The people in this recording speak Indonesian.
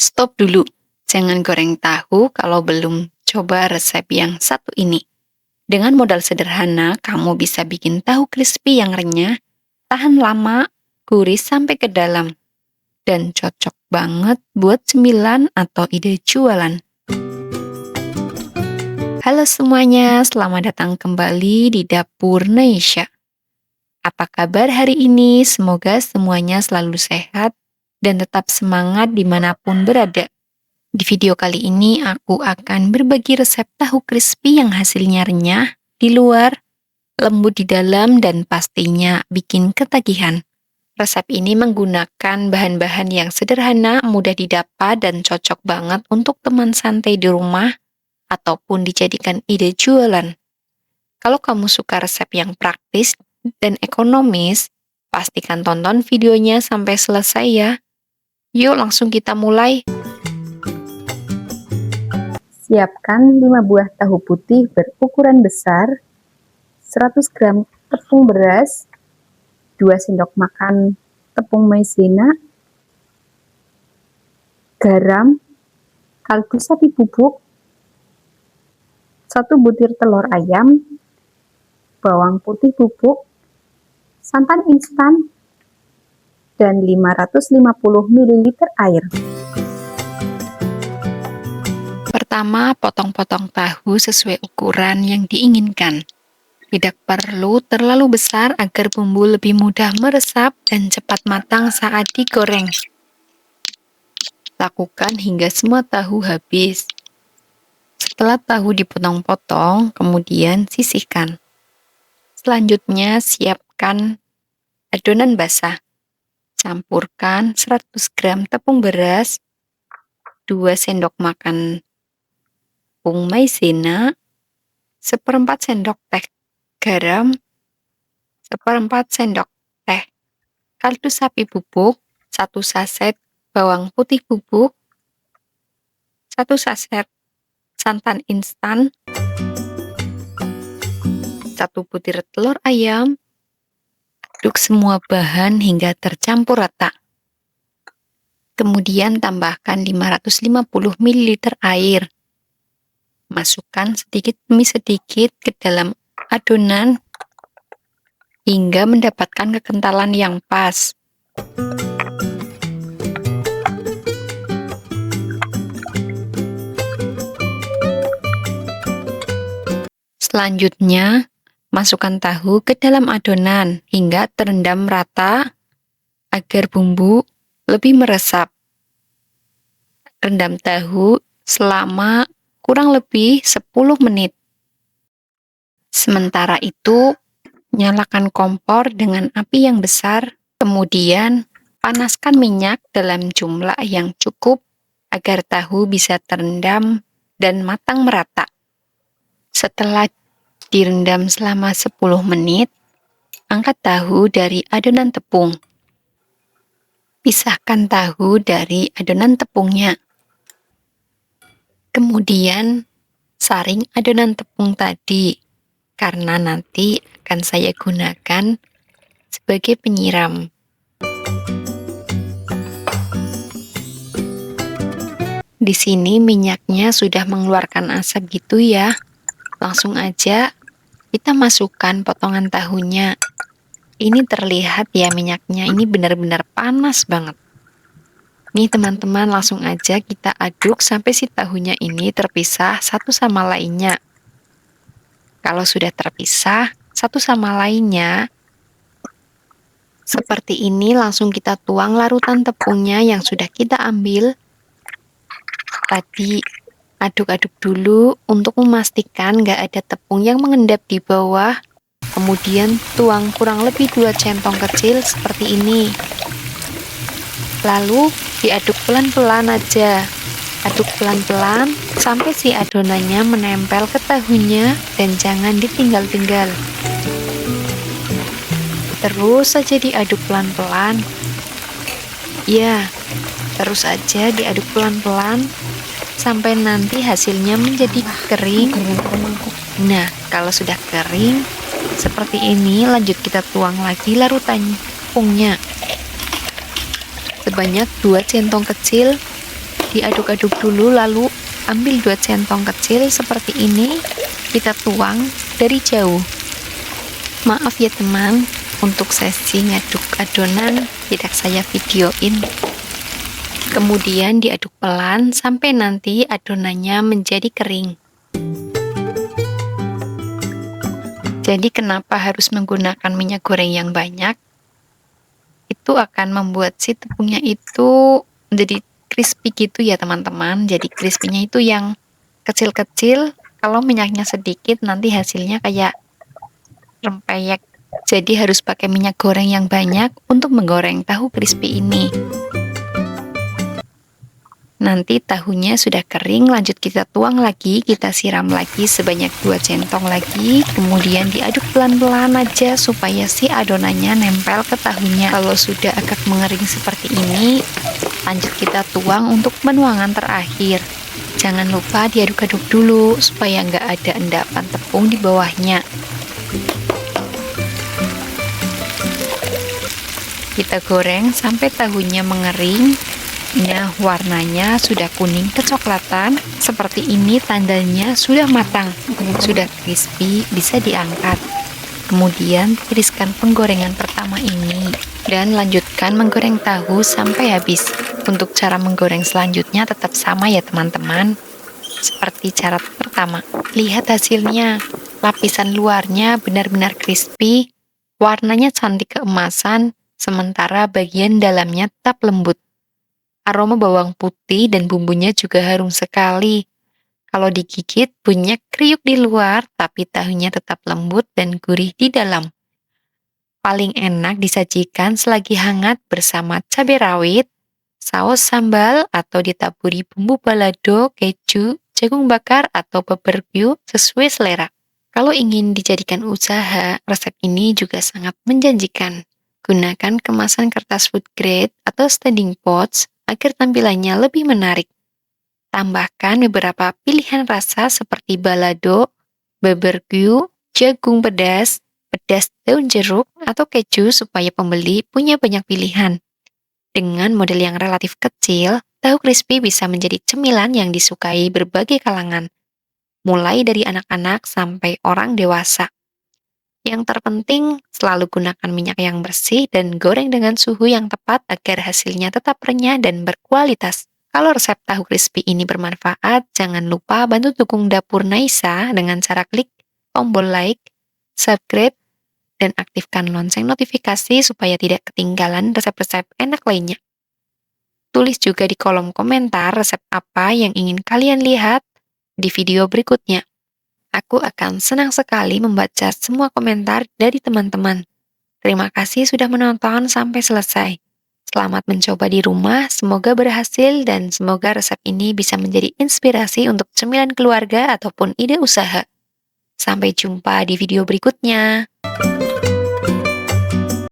Stop dulu, jangan goreng tahu kalau belum coba resep yang satu ini. Dengan modal sederhana, kamu bisa bikin tahu crispy yang renyah, tahan lama, gurih sampai ke dalam, dan cocok banget buat cemilan atau ide jualan. Halo semuanya, selamat datang kembali di Dapur Naisha. Apa kabar hari ini? Semoga semuanya selalu sehat dan tetap semangat dimanapun berada. Di video kali ini aku akan berbagi resep tahu crispy yang hasilnya renyah di luar, lembut di dalam, dan pastinya bikin ketagihan. Resep ini menggunakan bahan-bahan yang sederhana, mudah didapat, dan cocok banget untuk teman santai di rumah ataupun dijadikan ide jualan. Kalau kamu suka resep yang praktis dan ekonomis, pastikan tonton videonya sampai selesai ya. Yuk langsung kita mulai. Siapkan 5 buah tahu putih berukuran besar, 100 gram tepung beras, 2 sendok makan tepung maizena, garam, kaldu sapi bubuk, 1 butir telur ayam, bawang putih bubuk, santan instan, dan 550 ml air. Pertama, potong-potong tahu sesuai ukuran yang diinginkan. Tidak perlu terlalu besar agar bumbu lebih mudah meresap dan cepat matang saat digoreng. Lakukan hingga semua tahu habis. Setelah tahu dipotong-potong, kemudian sisihkan. Selanjutnya, siapkan adonan basah. Campurkan 100 gram tepung beras, 2 sendok makan tepung maizena, 1/4 sendok teh garam, 1/4 sendok teh kaldu sapi bubuk, 1 saset bawang putih bubuk, 1 saset santan instan, 1 butir telur ayam. Aduk semua bahan hingga tercampur rata. Kemudian tambahkan 550 ml air. Masukkan sedikit demi sedikit ke dalam adonan hingga mendapatkan kekentalan yang pas. Selanjutnya, masukkan tahu ke dalam adonan hingga terendam rata agar bumbu lebih meresap. Rendam tahu selama kurang lebih 10 menit. Sementara itu, nyalakan kompor dengan api yang besar, kemudian panaskan minyak dalam jumlah yang cukup agar tahu bisa terendam dan matang merata. Setelah direndam selama 10 menit, angkat tahu dari adonan tepung. Pisahkan tahu dari adonan tepungnya. Kemudian, saring adonan tepung tadi, karena nanti akan saya gunakan sebagai penyiram. Di sini minyaknya sudah mengeluarkan asap gitu ya. Langsung aja kita masukkan potongan tahunya. Ini terlihat ya minyaknya, ini benar-benar panas banget. Nih teman-teman, langsung aja kita aduk sampai si tahunya ini terpisah satu sama lainnya. Kalau sudah terpisah satu sama lainnya, seperti ini langsung kita tuang larutan tepungnya yang sudah kita ambil. Tadi aduk-aduk dulu untuk memastikan nggak ada tepung yang mengendap di bawah. Kemudian tuang kurang lebih 2 centong kecil seperti ini. Lalu diaduk pelan-pelan aja. Aduk pelan-pelan sampai si adonannya menempel ke tahunya dan jangan ditinggal-tinggal. Terus saja diaduk pelan-pelan. Ya, terus aja diaduk pelan-pelan sampai nanti hasilnya menjadi kering. Nah, kalau sudah kering seperti ini, lanjut kita tuang lagi larutan tepungnya sebanyak 2 centong kecil Diaduk-aduk dulu, lalu ambil 2 centong kecil seperti ini, kita tuang dari jauh. Maaf ya teman, untuk sesi ngaduk adonan tidak saya videoin. Kemudian diaduk pelan sampai nanti adonannya menjadi kering. Jadi kenapa harus menggunakan minyak goreng yang banyak? Itu akan membuat si tepungnya itu menjadi crispy gitu ya teman-teman. Jadi crispy-nya itu yang kecil-kecil, kalau minyaknya sedikit nanti hasilnya kayak rempeyek. Jadi harus pakai minyak goreng yang banyak untuk menggoreng tahu crispy ini. Nanti tahunya sudah kering, lanjut kita tuang lagi, kita siram lagi sebanyak 2 centong lagi, kemudian diaduk pelan-pelan aja supaya si adonannya nempel ke tahunya. Kalau sudah agak mengering seperti ini, lanjut kita tuang untuk penuangan terakhir. Jangan lupa diaduk-aduk dulu supaya nggak ada endapan tepung di bawahnya. Kita goreng sampai tahunya mengering. Nah, warnanya sudah kuning kecoklatan, seperti ini tandanya sudah matang, sudah crispy, bisa diangkat. Kemudian tiriskan penggorengan pertama ini, dan lanjutkan menggoreng tahu sampai habis. Untuk cara menggoreng selanjutnya tetap sama ya teman-teman, seperti cara pertama. Lihat hasilnya, lapisan luarnya benar-benar crispy, warnanya cantik keemasan, sementara bagian dalamnya tetap lembut. Aroma bawang putih dan bumbunya juga harum sekali. Kalau digigit, bunyinya kriuk di luar, tapi tahunya tetap lembut dan gurih di dalam. Paling enak disajikan selagi hangat bersama cabai rawit, saus sambal, atau ditaburi bumbu balado, keju, jagung bakar, atau barbecue sesuai selera. Kalau ingin dijadikan usaha, resep ini juga sangat menjanjikan. Gunakan kemasan kertas food grade atau standing pots agar tampilannya lebih menarik. Tambahkan beberapa pilihan rasa seperti balado, barbecue, jagung pedas, pedas daun jeruk, atau keju supaya pembeli punya banyak pilihan. Dengan model yang relatif kecil, tahu crispy bisa menjadi cemilan yang disukai berbagai kalangan, mulai dari anak-anak sampai orang dewasa. Yang terpenting, selalu gunakan minyak yang bersih dan goreng dengan suhu yang tepat agar hasilnya tetap renyah dan berkualitas. Kalau resep tahu crispy ini bermanfaat, jangan lupa bantu dukung Dapur Naisa dengan cara klik tombol like, subscribe, dan aktifkan lonceng notifikasi supaya tidak ketinggalan resep-resep enak lainnya. Tulis juga di kolom komentar resep apa yang ingin kalian lihat di video berikutnya. Aku akan senang sekali membaca semua komentar dari teman-teman. Terima kasih sudah menonton sampai selesai. Selamat mencoba di rumah, semoga berhasil dan semoga resep ini bisa menjadi inspirasi untuk cemilan keluarga ataupun ide usaha. Sampai jumpa di video berikutnya.